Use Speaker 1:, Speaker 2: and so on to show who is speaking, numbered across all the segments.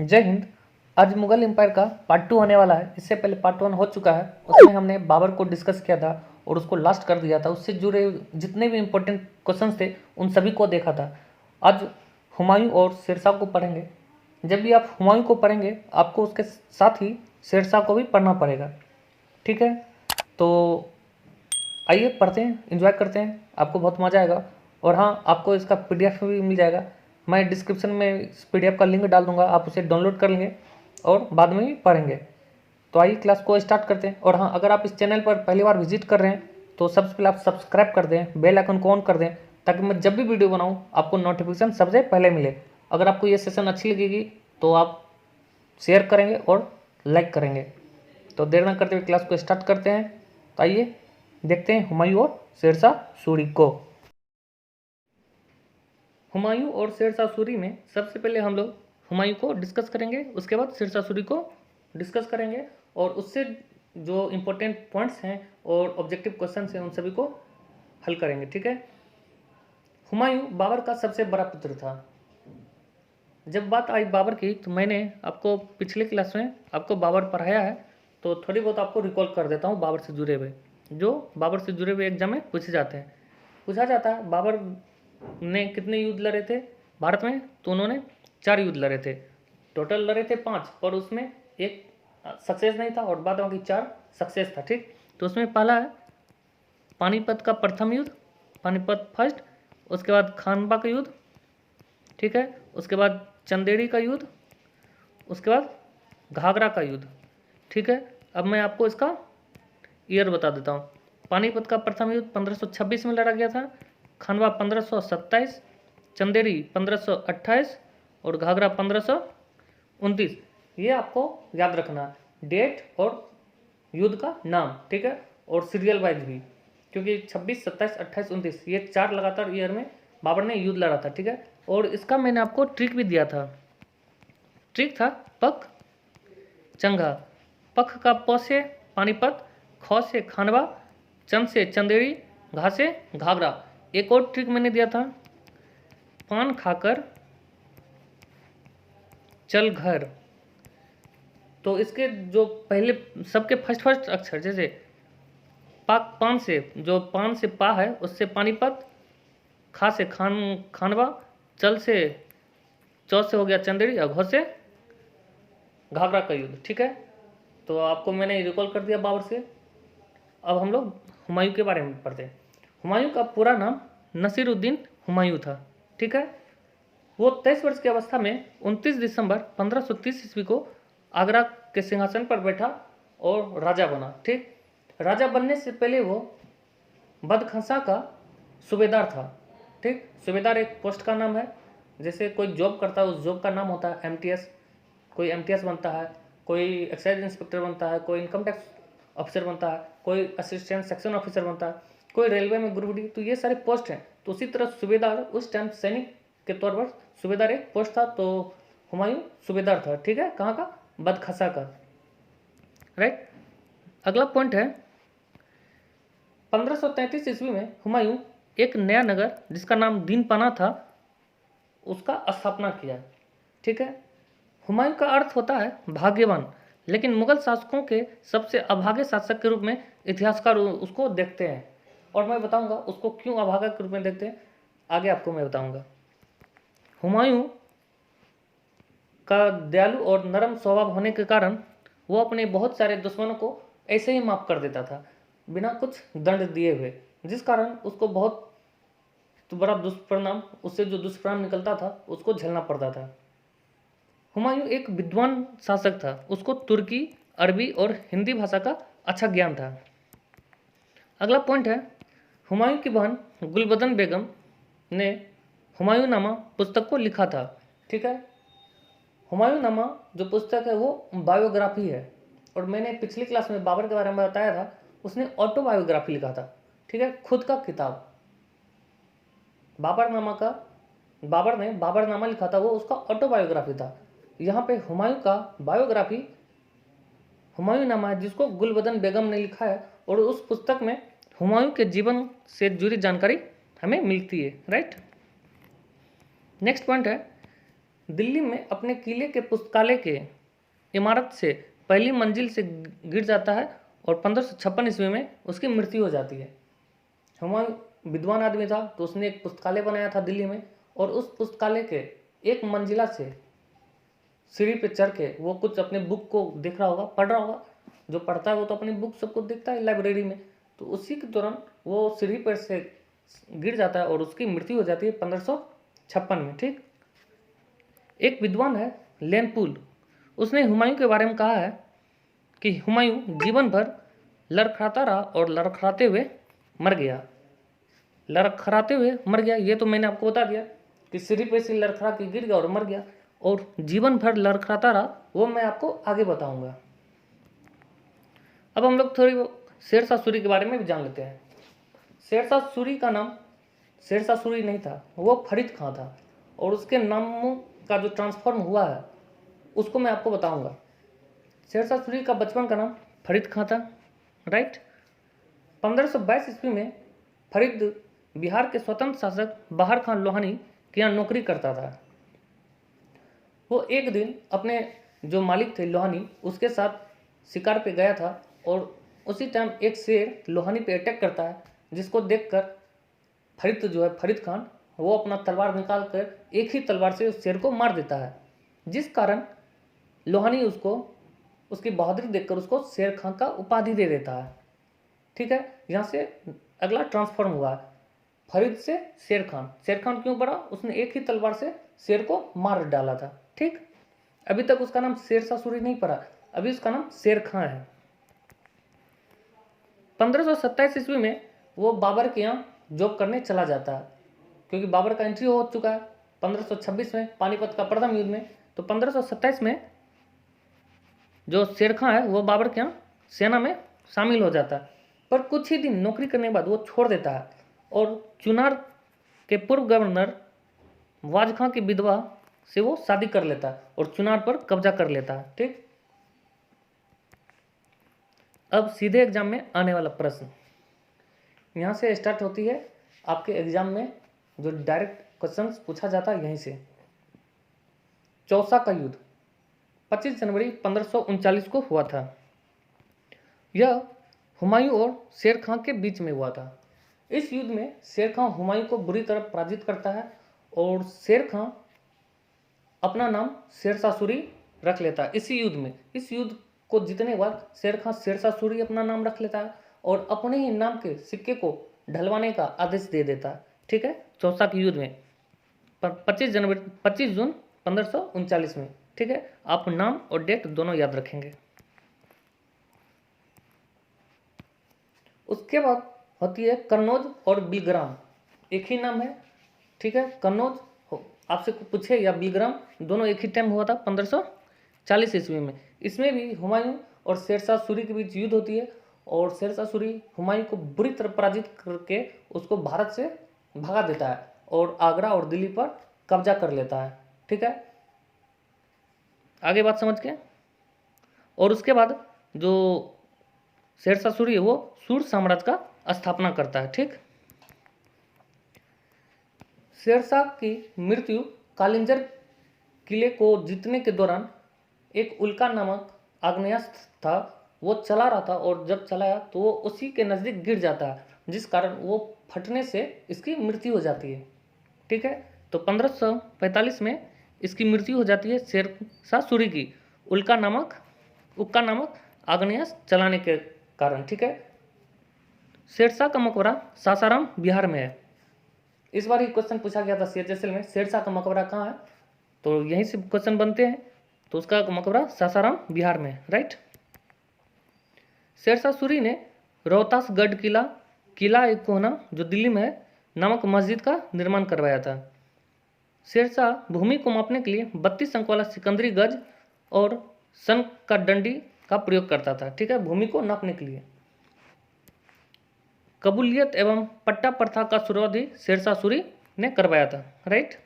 Speaker 1: जय हिंद। आज मुगल एम्पायर का पार्ट 2 होने वाला है। इससे पहले पार्ट 1 हो चुका है, उसमें हमने बाबर को डिस्कस किया था और उसको लास्ट कर दिया था। उससे जुड़े जितने भी इम्पोर्टेंट क्वेश्चंस थे उन सभी को देखा था। आज हुमायूं और शेरशाह को पढ़ेंगे। जब भी आप हुमायूं को पढ़ेंगे आपको उसके साथ ही शेरशाह को भी पढ़ना पड़ेगा, ठीक है? तो आइए पढ़ते हैं, एंजॉय करते हैं, आपको बहुत मज़ा आएगा। और हाँ, आपको इसका PDF भी मिल जाएगा। मैं डिस्क्रिप्शन में इस PDF का लिंक डाल दूंगा, आप उसे डाउनलोड कर लेंगे और बाद में भी पढ़ेंगे। तो आइए क्लास को स्टार्ट करते हैं। और हाँ, अगर आप इस चैनल पर पहली बार विजिट कर रहे हैं तो सबसे पहले आप सब्सक्राइब कर दें, बेल आइकन को ऑन कर दें, ताकि मैं जब भी वीडियो बनाऊँ आपको नोटिफिकेशन सबसे पहले मिले। अगर आपको ये सेशन अच्छी लगेगी तो आप शेयर करेंगे और लाइक करेंगे। तो देर न करते हुए क्लास को स्टार्ट करते हैं। तो आइए देखते हैं हुमायूं और शेरशाह सूरी को। हुमायूं और शेरशाह सूरी में सबसे पहले हम लोग हुमायूं को डिस्कस करेंगे, उसके बाद शेरशाह सूरी को डिस्कस करेंगे और उससे जो इम्पोर्टेंट पॉइंट्स हैं और ऑब्जेक्टिव क्वेश्चन हैं उन सभी को हल करेंगे, ठीक है? हुमायूं बाबर का सबसे बड़ा पुत्र था। जब बात आई बाबर की तो मैंने आपको पिछले क्लास में आपको बाबर पढ़ाया है, तो थोड़ी बहुत आपको रिकॉल कर देता हूँ बाबर से जुड़े हुए, जो बाबर से जुड़े हुए एग्जाम में पूछे जाते हैं। पूछा जाता है बाबर ने कितने युद्ध लड़े थे भारत में, तो उन्होंने 4 युद्ध लड़े थे। टोटल लड़े थे 5, और उसमें एक सक्सेस नहीं था और बाद बाकी 4 सक्सेस था, ठीक? तो उसमें पहला है पानीपत का प्रथम युद्ध, पानीपत फर्स्ट। उसके बाद खानवा का युद्ध, ठीक है? उसके बाद चंदेरी का युद्ध, उसके बाद घाघरा का युद्ध, ठीक है? अब मैं आपको इसका ईयर बता देता हूँ। पानीपत का प्रथम युद्ध 1526 में लड़ा गया था, खानवा 1527, चंदेरी 1528 और घाघरा 1529। ये आपको याद रखना, डेट और युद्ध का नाम, ठीक है? और सीरियल वाइज भी, क्योंकि 26, 27, 28, 29 ये 4 लगातार ईयर में बाबर ने युद्ध लड़ा था, ठीक है? और इसका मैंने आपको ट्रिक भी दिया था। ट्रिक था पख चंगा। पख का प से पानीपत, ख से खानवा, चंद से चंदेरी, घा से घाघरा। एक और ट्रिक मैंने दिया था, पान खाकर चल घर। तो इसके जो पहले सबके फर्स्ट अक्षर, जैसे पान से, जो पान से पा है उससे पानीपत, खा से खानवा, चल से चौ से हो गया चंदेरी और घ से घाघरा का युद्ध, ठीक है? तो आपको मैंने रिकॉल कर दिया बाबर से। अब हम लोग हुमायूं के बारे में पढ़ते हैं। हुमायूं का पूरा नाम नसीरुद्दीन हुमायूं था, ठीक है? वो 23 वर्ष की अवस्था में 29 दिसंबर 1530 ईस्वी को आगरा के सिंहासन पर बैठा और राजा बना, ठीक? राजा बनने से पहले वो बदखसा का सूबेदार था, ठीक? सूबेदार एक पोस्ट का नाम है, जैसे कोई जॉब करता है उस जॉब का नाम होता है MTS। कोई MTS बनता है, कोई एक्साइज इंस्पेक्टर बनता है, कोई इनकम टैक्स ऑफिसर बनता है, कोई असिस्टेंट सेक्शन ऑफिसर बनता है, कोई रेलवे में ग्रुप डी। तो ये सारे पोस्ट हैं। तो उसी तरह सूबेदार उस टाइम सैनिक के तौर पर सूबेदार एक पोस्ट था, तो हुमायूं सूबेदार था, ठीक है? कहाँ का? बदखसा का, राइट? अगला पॉइंट है 1533 ईस्वी में हुमायूं एक नया नगर जिसका नाम दीनपाना था उसका स्थापना किया, ठीक है? हुमायूं का अर्थ होता है भाग्यवान, लेकिन मुगल शासकों के सबसे अभागे शासक के रूप में इतिहासकार उसको देखते हैं, और मैं बताऊंगा उसको क्यों अभागा के रूप में देखते हैं, आगे आपको मैं बताऊंगा। हुमायूं का दयालु और नरम स्वभाव होने के कारण वो अपने बहुत सारे दुश्मनों को ऐसे ही माफ कर देता था बिना कुछ दंड दिए हुए, जिस कारण उसको बहुत बड़ा दुष्परिणाम, उससे जो दुष्परिणाम निकलता था उसको झेलना पड़ता था। हुमायूं एक विद्वान शासक था, उसको तुर्की, अरबी और हिंदी भाषा का अच्छा ज्ञान था। अगला पॉइंट है हुमायूं की बहन गुलबदन बेगम ने हुमायूंनामा पुस्तक को लिखा था, ठीक है? हुमायूंनामा जो पुस्तक है वो बायोग्राफी है, और मैंने पिछली क्लास में बाबर के बारे में बताया था, उसने ऑटोबायोग्राफी लिखा था, ठीक है? खुद का किताब बाबर ने बाबरनामा लिखा था, वो उसका ऑटोबायोग्राफी था। यहाँ पे हुमायूं का बायोग्राफी हुमायूंनामा है, जिसको गुलबदन बेगम ने लिखा है, और उस पुस्तक में हुमायूं के जीवन से जुड़ी जानकारी हमें मिलती है, राइट? नेक्स्ट पॉइंट है दिल्ली में अपने किले के पुस्तकालय के इमारत से पहली मंजिल से गिर जाता है और 1556 ईस्वी में उसकी मृत्यु हो जाती है। हुमायूं विद्वान आदमी था, तो उसने एक पुस्तकालय बनाया था दिल्ली में, और उस पुस्तकालय के एक मंजिला से सीढ़ी पे चढ़ के वो कुछ अपने बुक को देख रहा होगा, पढ़ रहा होगा। जो पढ़ता है वो तो अपनी बुक सबको देखता है लाइब्रेरी में, तो उसी के दौरान वो सीढ़ी पर से गिर जाता है और उसकी मृत्यु हो जाती है 1556 में। ठीक, एक विद्वान है लेनपुल, उसने हुमायूं के बारे में कहा है कि हुमायूं जीवन भर लड़खड़ाता रहा और लड़खड़ाते हुए मर गया। लड़खड़ाते हुए मर गया, ये तो मैंने आपको बता दिया कि सीढ़ी पे से लड़खड़ा के गिर गया और मर गया, और जीवन भर लड़खड़ाता रहा वो मैं आपको आगे बताऊंगा। अब हम लोग थोड़ी शेरशाह सूरी के बारे में भी जान लेते हैं। शेरशाह सूरी का नाम शेरशाह सूरी नहीं था, वो फरीद खां था, और उसके नामों का जो ट्रांसफॉर्म हुआ है उसको मैं आपको बताऊंगा। शेरशाह सूरी का बचपन का नाम फरीद खां था, राइट। 1522 ईस्वी में फरीद बिहार के स्वतंत्र शासक बहार खान लोहानी के यहाँ नौकरी करता था। वो एक दिन अपने जो मालिक थे लोहानी, उसके साथ शिकार पे गया था, और उसी टाइम एक शेर लोहानी पे अटैक करता है, जिसको देखकर फरीद जो है फरीद खान, वो अपना तलवार निकाल कर एक ही तलवार से उस शेर को मार देता है, जिस कारण लोहानी उसको उसकी बहादुरी देखकर उसको शेर खान का उपाधि दे देता है। ठीक है, यहाँ से अगला ट्रांसफॉर्म हुआ है फरीद से शेर खान। शेर खान क्यों बड़ा? उसने एक ही तलवार से शेर को मार डाला था। ठीक, अभी तक उसका नाम शेरशाह सूरी नहीं पड़ा, अभी उसका नाम शेर खान है। 1527 ईस्वी में वो बाबर के यहाँ जॉब करने चला जाता है, क्योंकि बाबर का एंट्री हो चुका है 1526 में पानीपत का प्रथम युद्ध में। तो 1527 में जो शेर खान है वो बाबर के यहाँ सेना में शामिल हो जाता है, पर कुछ ही दिन नौकरी करने के बाद वो छोड़ देता है और चुनार के पूर्व गवर्नर वाज खां की विधवा से वो शादी कर लेता है और चुनार पर कब्जा कर लेता है। ठीक, अब सीधे एग्जाम में आने वाला प्रश्न यहाँ से स्टार्ट होती है। आपके एग्जाम में जो डायरेक्ट क्वेश्चंस पूछा जाता है यहीं से। चौसा का युद्ध 25 जनवरी 1539 को हुआ था। यह हुमायूं और शेर खां के बीच में हुआ था। इस युद्ध में शेर खां हुमायूं को बुरी तरह पराजित करता है और शेर खां अपना नाम शेरशाह सूरी रख लेता है इसी युद्ध में। इस युद्ध को जीतने के बाद शेर खां शेरशाह सूरी अपना नाम रख लेता है और अपने ही नाम के सिक्के को ढलवाने का आदेश दे देता है। ठीक है, चौसा के युद्ध में 25 जून 1539 में। ठीक है, आप नाम और डेट दोनों याद रखेंगे। उसके बाद होती है कन्नौज और बिलग्राम, एक ही नाम है। ठीक है, कन्नौज आपसे पूछे या बिलग्राम, दोनों एक ही टाइम हुआ था 1540 ईस्वी में। इसमें भी हुमायूं और शेरशाह सूरी के बीच युद्ध होती है और शेरशाह सूरी हुमायूं को बुरी तरह पराजित करके उसको भारत से भगा देता है और आगरा और दिल्ली पर कब्जा कर लेता है। ठीक है, आगे बात समझ के। और उसके बाद जो शेरशाह सूरी है वो सूर साम्राज्य का स्थापना करता है। ठीक, शेरशाह की मृत्यु कालिंजर किले को जीतने के दौरान एक उल्का नामक आग्नेयास्त्र था, वो चला रहा था और जब चलाया तो वो उसी के नज़दीक गिर जाता है, जिस कारण वो फटने से इसकी मृत्यु हो जाती है। ठीक है, तो 1545 में इसकी मृत्यु हो जाती है शेरशाह सूरी की उक्का नामक आग्नेयास्त्र चलाने के कारण। ठीक है, शेरशाह का मकबरा सासाराम बिहार में है। इस बार ही क्वेश्चन पूछा गया था CHSL में, शेरशाह का मकबरा कहाँ है, तो यहीं से क्वेश्चन बनते हैं। तो उसका मकबरा सासाराम बिहार में है, राइट। शेरशाह सूरी ने रोहतासगढ़ किला एक कोहना जो दिल्ली में है नामक मस्जिद का निर्माण करवाया था। शेरशाह भूमि को मापने के लिए 32 अंक वाला सिकंदरी गज और सन का डंडी का प्रयोग करता था। ठीक है, भूमि को नापने के लिए। कबूलियत एवं पट्टा प्रथा का शुरुआत ही शेरशाह सूरी ने करवाया था, राइट।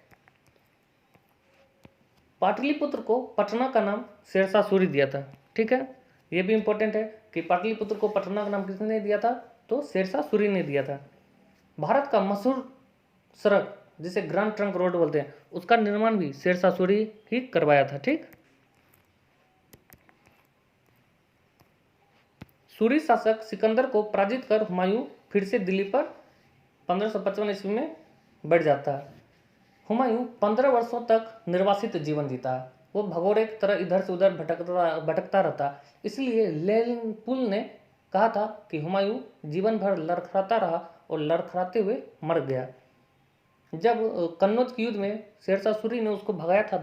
Speaker 1: पाटलिपुत्र को पटना का नाम शेरशाह सूरी दिया था। ठीक है, ये भी इंपॉर्टेंट है कि पाटलिपुत्र को पटना का नाम किसने दिया था, तो शेरशाह सूरी ने दिया था। भारत का मशहूर सड़क जिसे ग्रैंड ट्रंक रोड बोलते हैं, उसका निर्माण भी शेरशाह सूरी ही करवाया था। ठीक, सूरी शासक सिकंदर को पराजित कर हुमायूं फिर से दिल्ली पर 1555 ईस्वी में बैठ जाता है। हुमायूं 15 वर्षों तक निर्वासित जीवन जीता है। वो भगोड़े की तरह इधर से उधर भटकता रहता। इसलिए लेलिंगपुल ने कहा था कि हुमायूं जीवन भर लड़खड़ाता रहा और लड़खड़ाते हुए मर गया। जब कन्नौज के युद्ध में शेरशाह सूरी ने उसको भगाया था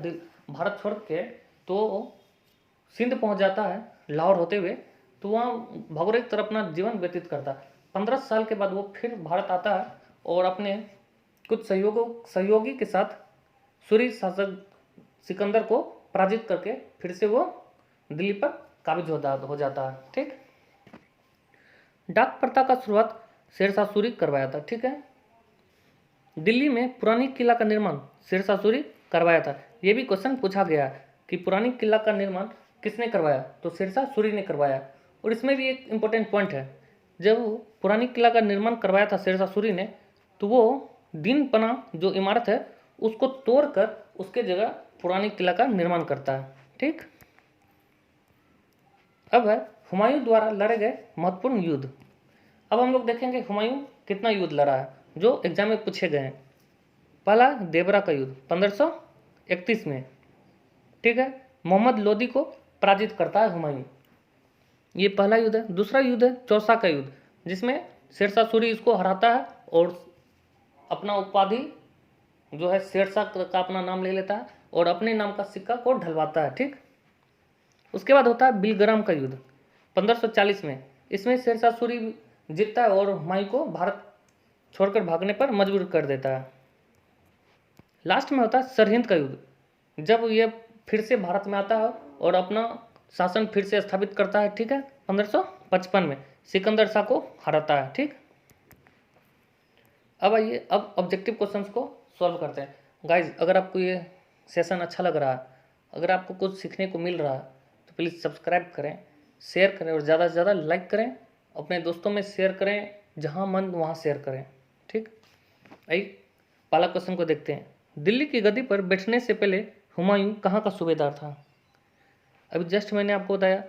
Speaker 1: भारत छोड़ के, तो सिंध पहुंच जाता है लाहौर होते हुए, तो वहाँ भगोड़े की तरह अपना जीवन व्यतीत करता है। 15 साल के बाद वो फिर भारत आता है और अपने कुछ सहयोगी के साथ सूरी शासक सिकंदर को पराजित करके फिर से वो दिल्ली पर काबिज हो जाता है। ठीक, डाक प्रथा का शुरुआत शेरशाह सूरी करवाया था। ठीक है, दिल्ली में पुरानी किला का निर्माण शेरशाह सूरी करवाया था। ये भी क्वेश्चन पूछा गया कि पुरानी किला का निर्माण किसने करवाया, तो शेरशाह सूरी ने करवाया। और इसमें भी एक इम्पोर्टेंट पॉइंट है, जब पुरानी किला का निर्माण करवाया था शेरशाह सूरी ने, तो वो दिन पना जो इमारत है उसको तोड़कर उसके जगह पुरानी किला का निर्माण करता है। ठीक, अब है हुमायूं द्वारा लड़े गए महत्वपूर्ण युद्ध। अब हम लोग देखेंगे हुमायूं कितना युद्ध लड़ा है जो एग्जाम में पूछे गए हैं। पहला देवरा का युद्ध 1531 में। ठीक है, मोहम्मद लोदी को पराजित करता है हुमायूं, ये पहला युद्ध है। दूसरा युद्ध है चौसा का युद्ध, जिसमें शेरशाह सूरी इसको हराता है और अपना उपाधि जो है शेरशाह का अपना नाम ले लेता है और अपने नाम का सिक्का को ढलवाता है। ठीक, उसके बाद होता है बिलग्राम का युद्ध 1540 में। इसमें शेरशाह सूरी जीतता है और हुमायूं को भारत छोड़कर भागने पर मजबूर कर देता है। लास्ट में होता है सरहिंद का युद्ध, जब ये फिर से भारत में आता है और अपना शासन फिर से स्थापित करता है। ठीक है, 1555 में सिकंदर शाह को हराता है। ठीक, अब आइए अब ऑब्जेक्टिव क्वेश्चंस को सॉल्व करते हैं। गाइज, अगर आपको ये सेशन अच्छा लग रहा है, अगर आपको कुछ सीखने को मिल रहा है, तो प्लीज़ सब्सक्राइब करें, शेयर करें और ज़्यादा से ज़्यादा लाइक करें, अपने दोस्तों में शेयर करें, जहाँ मन वहाँ शेयर करें। ठीक, आइए पहला क्वेश्चन को देखते हैं। दिल्ली की गद्दी पर बैठने से पहले हुमायूं कहाँ का सूबेदार था? अभी जस्ट मैंने आपको बताया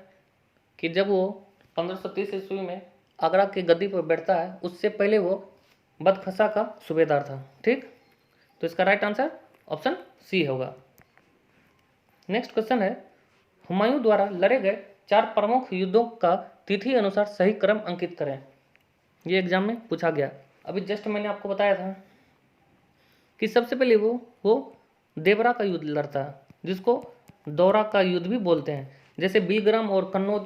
Speaker 1: कि जब वो 1530 ईस्वी में आगरा की गद्दी पर बैठता है, उससे पहले वो बदखसा का सूबेदार था। ठीक, तो इसका राइट आंसर ऑप्शन सी होगा। नेक्स्ट क्वेश्चन है, हुमायूं द्वारा लड़े गए 4 प्रमुख युद्धों का तिथि अनुसार सही क्रम अंकित करें। ये एग्जाम में पूछा गया। अभी जस्ट मैंने आपको बताया था कि सबसे पहले वो देवरा का युद्ध लड़ता है, जिसको दौरा का युद्ध भी बोलते हैं। जैसे बिलग्राम और कन्नौज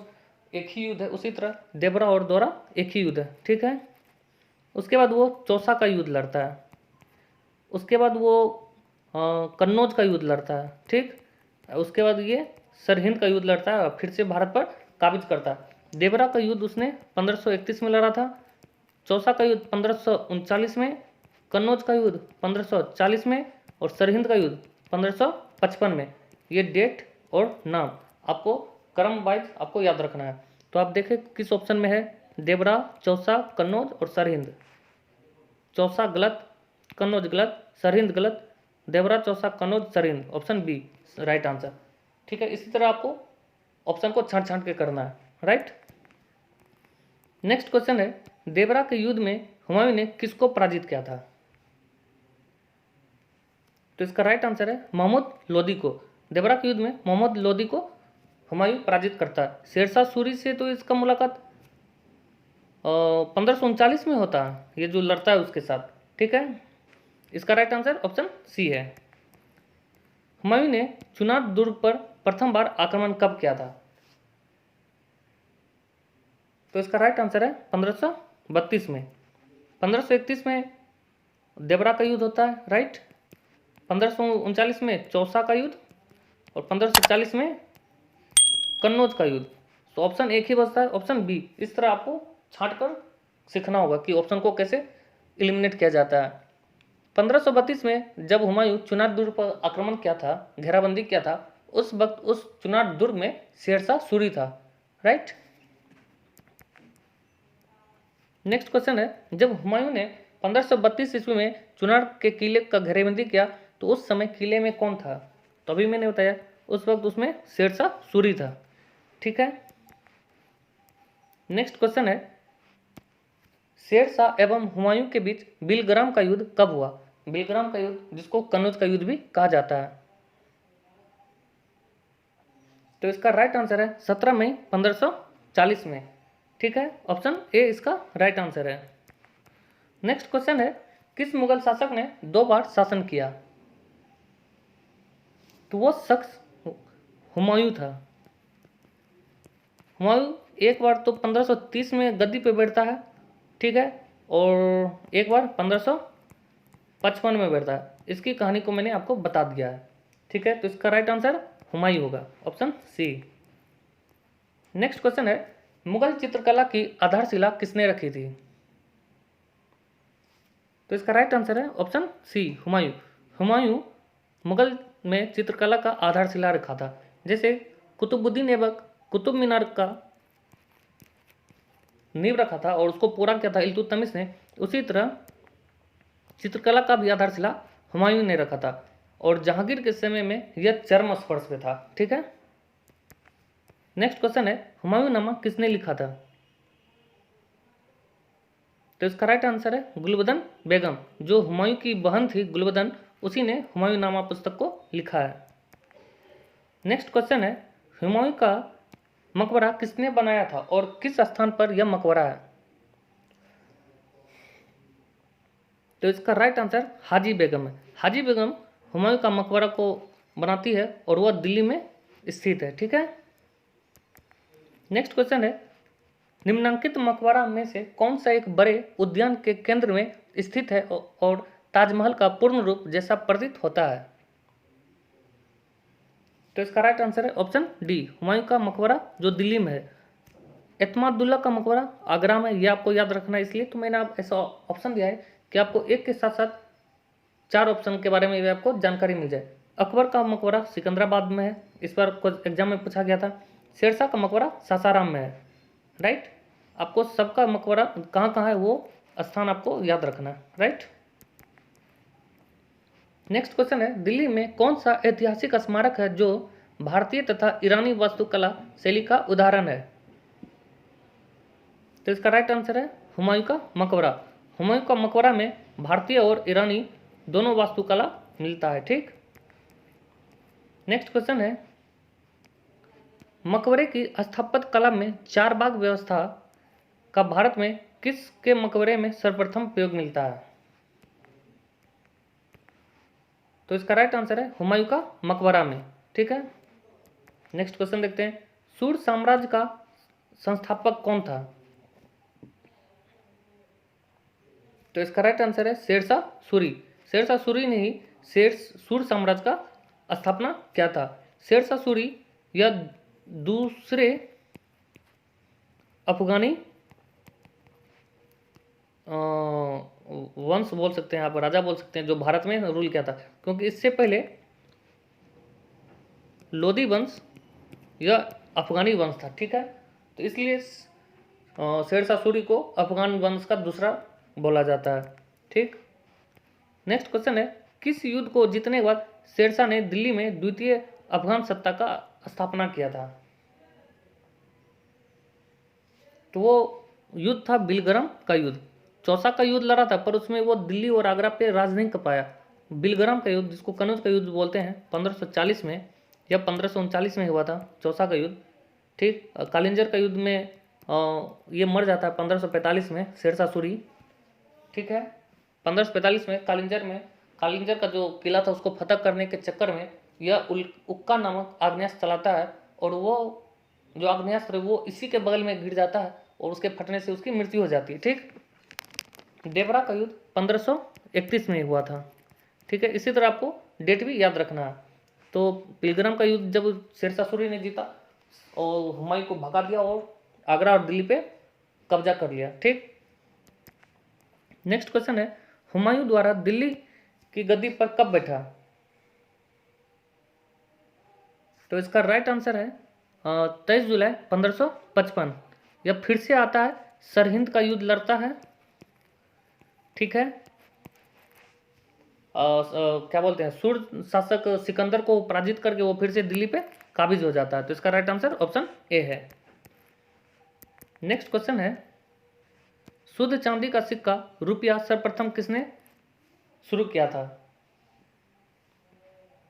Speaker 1: एक ही युद्ध है, उसी तरह देवरा और दौरा एक ही युद्ध है। ठीक है, उसके बाद वो चौसा का युद्ध लड़ता है, उसके बाद वो कन्नौज का युद्ध लड़ता है। ठीक, उसके बाद ये सरहिंद का युद्ध लड़ता है और फिर से भारत पर काबिज करता है। देवरा का युद्ध उसने 1531 में लड़ा था, चौसा का युद्ध 1539 में, कन्नौज का युद्ध 1540 में और सरहिंद का युद्ध 1555 में। ये डेट और नाम आपको क्रम वाइज आपको याद रखना है। तो आप देखें किस ऑप्शन में है, देवरा, चौसा, कन्नौज और सरहिंद। चौसा गलत, कन्नौज गलत, सरहिंद गलत, Deora, Chausa, Kannauj, Sirhind, option B right answer. ठीक है, इसी तरह आपको ऑप्शन को छांट छांट के करना है। राइट, नेक्स्ट क्वेश्चन है, देवरा के युद्ध में हुमायूं ने किसको पराजित किया था? तो इसका राइट आंसर है मोहम्मद लोदी को। देवरा के युद्ध में मोहम्मद लोदी को हुमायूं पराजित करता है। शेरशाह सूरी से तो इसका मुलाकात 1539 में होता है, ये जो लड़ता है उसके साथ। ठीक है, इसका राइट आंसर ऑप्शन सी है। हुमायूं ने चुनार दुर्ग पर प्रथम बार आक्रमण कब किया था? तो इसका राइट आंसर है 1532 में। 1531 में देवरा का युद्ध होता है। राइट, 1539 में चौसा का युद्ध और 1540 में कन्नौज का युद्ध। तो ऑप्शन एक ही बचता है, ऑप्शन बी। इस तरह आपको छांट कर सीखना होगा कि ऑप्शन को कैसे एलिमिनेट किया जाता है। 1532 में जब हुमायूं चुनार दुर्ग पर आक्रमण किया था, घेराबंदी किया था, उस वक्त उस चुनार दुर्ग में शेरशाह सूरी था। राइट, नेक्स्ट क्वेश्चन है, जब हुमायूं ने 1532 ईस्वी में चुनार के किले का घेरेबंदी किया, तो उस समय किले में कौन था? तो अभी मैंने बताया उस वक्त उसमें शेरशाह सूरी था। ठीक है, नेक्स्ट क्वेश्चन है, शेरशाह एवं हुमायूं के बीच बिलग्राम का युद्ध कब हुआ? बिलग्राम का युद्ध, जिसको कन्नौज का युद्ध भी कहा जाता है। तो इसका राइट आंसर है 17 मई 1540 में। ठीक है, ऑप्शन ए इसका राइट आंसर है। नेक्स्ट क्वेश्चन है, किस मुगल शासक ने 2 बार शासन किया? तो वो शख्स हुमायूं था। हुमायूं एक बार तो 1530 में गद्दी पे बैठता है, ठीक है, और एक बार 1555 में बैठता है। इसकी कहानी को मैंने आपको बता दिया है। ठीक है, तो इसका राइट आंसर हुमायूं होगा, ऑप्शन सी। नेक्स्ट क्वेश्चन है, मुगल चित्रकला की आधारशिला किसने रखी थी? तो इसका राइट आंसर है ऑप्शन सी, हुमायूं। हुमायूं मुगल में चित्रकला का आधारशिला रखा था। जैसे कुतुबुद्दीन ऐबक कुतुब मीनार का नींव रखा था और उसको पूरा किया था इल्तुतमिश ने, उसी तरह चित्रकला का भी आधारशिला हुमायूं ने रखा था, और जहांगीर के समय में यह चरम स्पर्श पे था। ठीक है, नेक्स्ट क्वेश्चन है, हुमायूंनामा किसने लिखा था? तो इसका राइट आंसर है गुलबदन बेगम। जो हुमायूं की बहन थी गुलबदन, उसी ने हुमायूंनामा पुस्तक को लिखा है। नेक्स्ट क्वेश्चन है, हुमायूं का मकबरा किसने बनाया था और किस स्थान पर यह मकबरा है? तो इसका राइट आंसर हाजी बेगम है। हाजी बेगम हुमायूं का मकबरा को बनाती है और वह दिल्ली में स्थित है। ठीक है, नेक्स्ट क्वेश्चन है, निम्नांकित मकबरा में से कौन सा एक बड़े उद्यान के केंद्र में स्थित है और ताजमहल का पूर्ण रूप जैसा प्रतीत होता है? तो इसका राइट आंसर है ऑप्शन डी, हुमायूं का मकबरा जो दिल्ली में है। एतमादुल्ला का मकबरा आगरा में, यह आपको याद रखना है, इसलिए तो मैंने आप ऐसा ऑप्शन दिया है कि आपको एक के साथ साथ 4 ऑप्शन के बारे में भी आपको जानकारी मिल जाए। अकबर का मकबरा सिकंदराबाद में है, इस बार कुछ एग्जाम में पूछा गया था। शेरशाह का मकबरा सासाराम में है। राइट, आपको सबका मकबरा कहाँ कहाँ है वो स्थान आपको याद रखना है। राइट, नेक्स्ट क्वेश्चन है, दिल्ली में कौन सा ऐतिहासिक स्मारक है जो भारतीय तथा ईरानी वास्तुकला शैली का उदाहरण है? तो इसका राइट आंसर है हुमायूं का मकबरा। हुमायूं का मकबरा में भारतीय और ईरानी दोनों वास्तुकला मिलता है। ठीक, नेक्स्ट क्वेश्चन है, मकबरे की स्थापत्य कला में 4 बाग व्यवस्था का भारत में किसके मकबरे में सर्वप्रथम प्रयोग मिलता है? तो इसका राइट आंसर है हुमायूं का मकबरा में। ठीक है, नेक्स्ट क्वेश्चन देखते हैं, सूर साम्राज्य का संस्थापक कौन था? तो इसका राइट आंसर है शेरशाह सूरी। शेरशाह सूरी ने ही सूर साम्राज्य का स्थापना किया था। शेरशाह सूरी यह दूसरे अफगानी वंश बोल सकते हैं, आप राजा बोल सकते हैं, जो भारत में रूल किया था, क्योंकि इससे पहले लोदी वंश यह अफगानी वंश था। ठीक है, तो इसलिए शेरशाह सूरी को अफगान वंश का दूसरा बोला जाता है। ठीक, नेक्स्ट क्वेश्चन है, किस युद्ध को जीतने के बाद शेरशाह ने दिल्ली में द्वितीय अफगान सत्ता का स्थापना किया था? तो वो युद्ध था बिलग्राम का युद्ध। चौसा का युद्ध लड़ा था, पर उसमें वो दिल्ली और आगरा पे राज नहीं कर पाया। बिलग्राम का युद्ध, जिसको कन्नौज का युद्ध बोलते हैं, 1540 में या 1539 में हुआ था चौसा का युद्ध। ठीक, कालिंजर का युद्ध में ये मर जाता है 1545 में शेरशाह सूरी। ठीक है, 1545 में कालिंजर का जो किला था उसको फतह करने के चक्कर में यह उक्का नामक आग्नेयास्त्र चलाता है, और वो जो आग्नेयास्त्र है वो इसी के बगल में गिर जाता है और उसके फटने से उसकी मृत्यु हो जाती है। ठीक, देवरा का युद्ध 1531 में हुआ था। ठीक है, इसी तरह आपको डेट भी याद रखना है। तो बिलग्राम का युद्ध जब शेरशाह सूरी ने जीता और हुमायूं को भगा दिया और आगरा और दिल्ली पे कब्जा कर लिया। ठीक, नेक्स्ट क्वेश्चन है, हुमायूं द्वारा दिल्ली की गद्दी पर कब बैठा? तो इसका राइट आंसर है 23 जुलाई 1555। यह फिर से आता है, सरहिंद का युद्ध लड़ता है। ठीक है। क्या बोलते हैं, सुर शासक सिकंदर को पराजित करके वो फिर से दिल्ली पे काबिज हो जाता है। तो इसका राइट आंसर ऑप्शन ए है। नेक्स्ट क्वेश्चन है, शुद्ध चांदी का सिक्का रुपया सर्वप्रथम किसने शुरू किया था?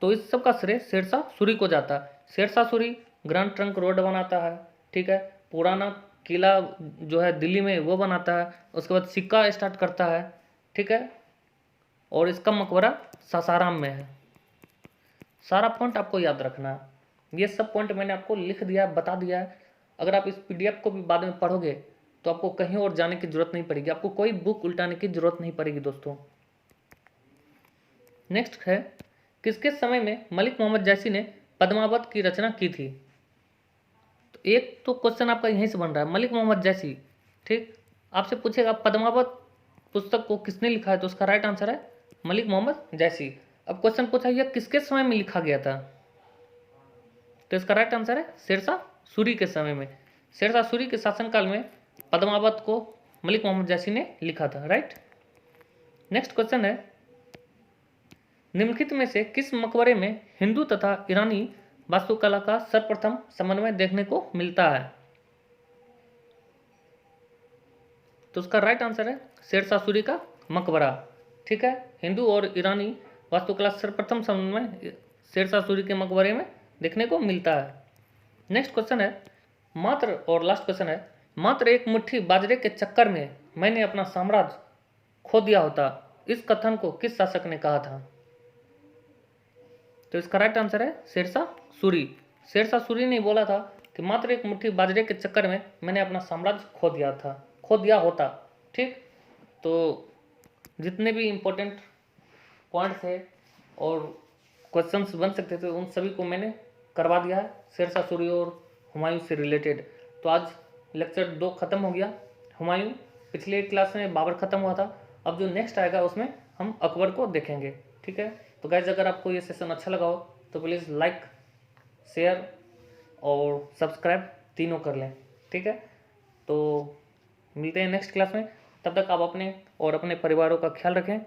Speaker 1: तो इस सब का श्रेय शेरशाह सूरी को जाता है। Sher Shah Suri Grand Trunk Road बनाता है, ठीक है, पुराना किला जो है दिल्ली में वो बनाता है, उसके बाद सिक्का स्टार्ट करता है, ठीक है, और इसका मकबरा सासाराम में है। सारा पॉइंट आपको याद रखना है, ये सब पॉइंट मैंने आपको लिख दिया है, बता दिया है। अगर आप इस पीडीएफ को भी बाद में पढ़ोगे तो आपको कहीं और जाने की जरूरत नहीं पड़ेगी, आपको कोई बुक उल्टाने की जरूरत नहीं पड़ेगी दोस्तों। नेक्स्ट है, किसके समय में मलिक मोहम्मद जैसी ने पद्मावत की रचना की थी? तो एक तो क्वेश्चन आपका यहीं से बन रहा है, मलिक मोहम्मद जैसी, ठीक, आपसे पूछेगा पद्मावत पुस्तक को किसने लिखा है? तो उसका राइट आंसर है मलिक मोहम्मद जैसी। अब क्वेश्चन पूछा यह किसके समय में लिखा गया था? तो इसका राइट आंसर है शेरशाह सूरी के समय में। शेरशाह सूरी के शासनकाल में पद्मावत को मलिक मोहम्मद जैसी ने लिखा था, राइट। नेक्स्ट क्वेश्चन है, निम्नलिखित में से किस मकबरे में हिंदू तथा ईरानी वास्तुकला का सर्वप्रथम समन्वय देखने को मिलता है? तो उसका राइट आंसर है शेरशाह सूरी का मकबरा, ठीक है। हिंदू और ईरानी वास्तुकला सर्वप्रथम समन्वय शेरशाह सूरी के मकबरे में देखने को मिलता है। नेक्स्ट क्वेश्चन है, मात्र और लास्ट क्वेश्चन है, मात्र एक मुट्ठी बाजरे के चक्कर में मैंने अपना साम्राज्य खो दिया होता, इस कथन को किस शासक ने कहा था? तो इसका राइट आंसर है शेरशाह सूरी। शेरशाह सूरी ने बोला था कि मात्र एक मुट्ठी बाजरे के चक्कर में मैंने अपना साम्राज्य खो दिया होता, ठीक। तो जितने भी इम्पोर्टेंट पॉइंट्स थे और क्वेश्चंस बन सकते थे उन सभी को मैंने करवा दिया है शेरशाह सूरी और हुमायूं से रिलेटेड। तो आज लेक्चर 2 खत्म हो गया। हुमायूं पिछले क्लास में बाबर खत्म हुआ था, अब जो नेक्स्ट आएगा उसमें हम अकबर को देखेंगे, ठीक है। तो गाइज अगर आपको ये सेशन अच्छा लगा हो तो प्लीज़ लाइक, शेयर और सब्सक्राइब तीनों कर लें, ठीक है। तो मिलते हैं नेक्स्ट क्लास में, तब तक आप अपने और अपने परिवारों का ख्याल रखें।